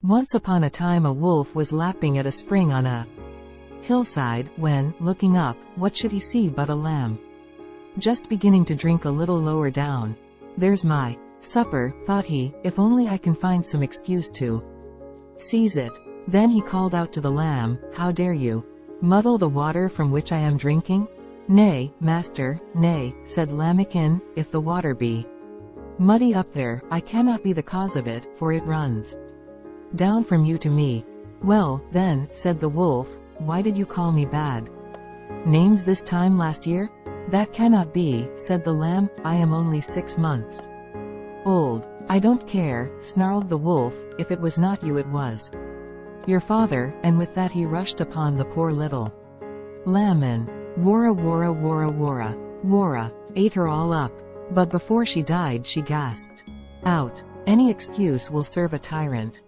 Once upon a time a wolf was lapping at a spring on a hillside, when, looking up, what should he see but a lamb? Just beginning to drink a little lower down. "There's my supper," thought he, "if only I can find some excuse to seize it." Then he called out to the lamb, "How dare you muddle the water from which I am drinking?" "Nay, master, nay," said Lambikin, "if the water be muddy up there, I cannot be the cause of it, for it runs down from you to me." "Well, then," said the wolf, "why did you call me bad names this time last year?" "That cannot be," said the lamb, "I am only 6 months old." "I don't care," snarled the wolf, "if it was not you it was your father," and with that he rushed upon the poor little lamb and wara wara wara wara wara, ate her all up. But before she died she gasped out, "Any excuse will serve a tyrant."